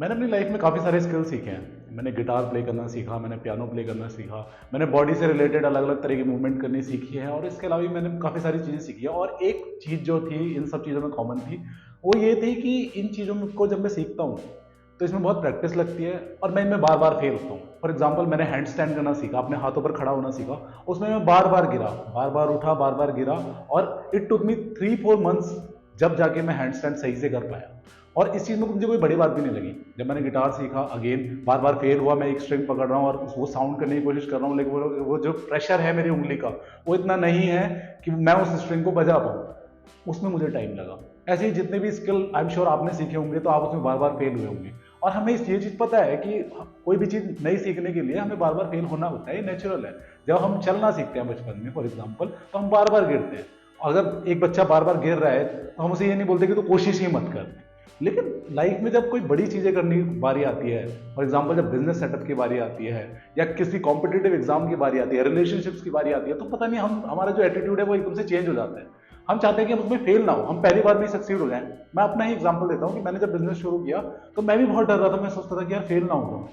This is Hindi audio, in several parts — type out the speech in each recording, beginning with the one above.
मैंने अपनी लाइफ में काफ़ी सारे स्किल सीखे हैं। मैंने गिटार प्ले करना सीखा, मैंने पियानो प्ले करना सीखा, मैंने बॉडी से रिलेटेड अलग अलग तरह की मूवमेंट करनी सीखी है और इसके अलावा भी मैंने काफ़ी सारी चीज़ें सीखी है। और एक चीज़ जो थी इन सब चीज़ों में कॉमन थी, वो ये थी कि इन चीज़ों को जब मैं सीखता हूँ तो इसमें बहुत प्रैक्टिस लगती है और मैं इनमें बार बार फेल होता हूँ। फॉर एग्जाम्पल, मैंने हैंड स्टैंड करना सीखा, अपने हाथों पर खड़ा होना सीखा, उसमें मैं बार बार गिरा, बार बार उठा, बार बार गिरा और इट टुक मी 3-4 मंथ्स जब जाके मैं हैंड स्टैंड सही से कर पाया। और इस चीज़ में मुझे कोई बड़ी बात भी नहीं लगी। जब मैंने गिटार सीखा, अगेन बार बार फेल हुआ, मैं एक स्ट्रिंग पकड़ रहा हूँ और वो साउंड करने की कोशिश कर रहा हूँ, लेकिन वो जो प्रेशर है मेरी उंगली का, वो इतना नहीं है कि मैं उस स्ट्रिंग को बजा पाऊँ। उसमें मुझे टाइम लगा। ऐसे ही जितने भी स्किल आई एम श्योर आपने सीखे होंगे तो आप उसमें बार बार फेल हुए होंगे। और हमें ये चीज़ पता है कि कोई भी चीज़ नई सीखने के लिए हमें बार बार फेल होना होता है, ये नेचुरल है। जब हम चलना सीखते हैं बचपन में फॉर एग्जाम्पल, तो हम बार बार गिरते हैं। अगर एक बच्चा बार बार गिर रहा है तो हम उसे ये नहीं बोलते कि तो कोशिश ही मत कर। लेकिन लाइफ में जब कोई बड़ी चीज़ें करने की बारी आती है, फॉर एग्जाम्पल जब बिजनेस सेटअप की बारी आती है या किसी कॉम्पिटिटिव एग्जाम की बारी आती है, रिलेशनशिप्स की बारी आती है, तो पता नहीं हमारा जो एटीट्यूड है वो एकदम से चेंज हो जाता है। हम चाहते हैं कि हम उसमें फेल ना हो, हम पहली बार में सक्सीड हो जाएं। मैं अपना ही एग्जांपल देता हूं कि मैंने जब बिजनेस शुरू किया तो मैं भी बहुत डर रहा था। मैं सोचता था कि यार फेल ना हो जाऊं।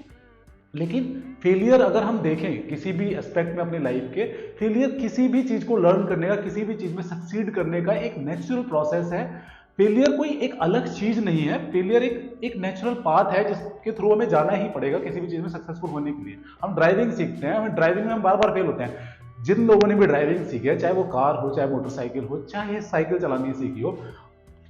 लेकिन फेलियर अगर हम देखें किसी भी एस्पेक्ट में अपनी लाइफ के, फेलियर किसी भी चीज को लर्न करने का, किसी भी चीज में सक्सीड करने का एक नेचुरल प्रोसेस है। फेलियर कोई एक अलग चीज नहीं है। फेलियर एक नेचुरल पाथ है जिसके थ्रू हमें जाना ही पड़ेगा किसी भी चीज में सक्सेसफुल होने के लिए। हम ड्राइविंग सीखते हैं, हम ड्राइविंग में हम बार बार फेल होते हैं। जिन लोगों ने भी ड्राइविंग सीखी है, चाहे वो कार हो, चाहे मोटरसाइकिल हो, चाहे साइकिल चलानी सीखी हो,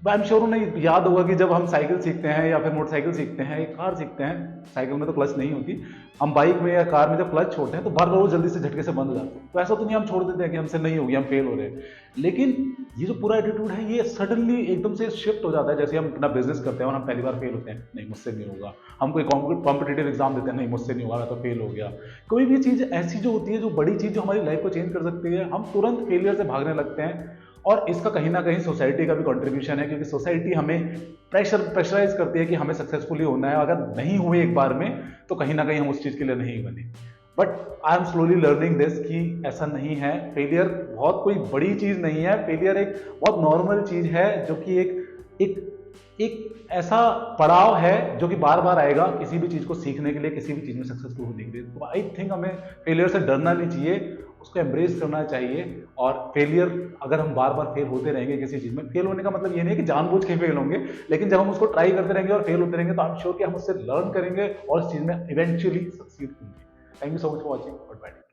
आई एम श्योर उन्हें याद होगा कि जब हम साइकिल सीखते हैं या फिर मोटरसाइकिल सीखते हैं या कार सीखते हैं, साइकिल में तो क्लच नहीं होती, हम बाइक में या कार में जब क्लच छोड़ते हैं तो बार बार वो जल्दी से झटके से बंद हो जाते हैं। तो ऐसा तो नहीं हम छोड़ देते हैं कि हमसे नहीं होगी, हम फेल हो रहे हैं। लेकिन ये जो पूरा एटीट्यूड है ये सडनली एकदम से शिफ्ट हो जाता है। जैसे हम अपना बिजनेस करते हैं और हम पहली बार फेल होते हैं, नहीं मुझसे नहीं होगा। हम कोई कॉम्पिटिटिव एग्जाम देते हैं, नहीं मुझसे नहीं होगा, मैं तो फेल हो गया। कोई भी चीज़ ऐसी जो होती है, जो बड़ी चीज़ जो हमारी लाइफ को चेंज कर सकती है, हम तुरंत फेलियर से भागने लगते हैं। और इसका कहीं ना कहीं सोसाइटी का भी कंट्रीब्यूशन है, क्योंकि सोसाइटी हमें प्रेशराइज करती है कि हमें सक्सेसफुली होना है। अगर नहीं हुए एक बार में तो कहीं ना कहीं हम उस चीज़ के लिए नहीं बने। But I am slowly learning this कि ऐसा नहीं है। फेलियर बहुत कोई बड़ी चीज़ नहीं है। फेलियर एक बहुत नॉर्मल चीज़ है, जो कि एक एक ऐसा पड़ाव है जो कि बार बार आएगा किसी भी चीज़ को सीखने के लिए, किसी भी चीज़ में सक्सेसफुल होने के लिए। तो आई थिंक हमें फेलियर से डरना नहीं चाहिए, उसको एम्ब्रेस करना चाहिए। और फेलियर, अगर हम बार बार फेल होते रहेंगे किसी चीज़ में, फेल होने का मतलब ये नहीं है कि जानबूझ के फेल होंगे, लेकिन जब हम उसको ट्राई करते रहेंगे और फेल होते रहेंगे तो आई एम श्योर कि हम उससे लर्न करेंगे और इस चीज़ में इवेंचुअली सक्सीड होंगे। Thank you so much for watching. Good bye.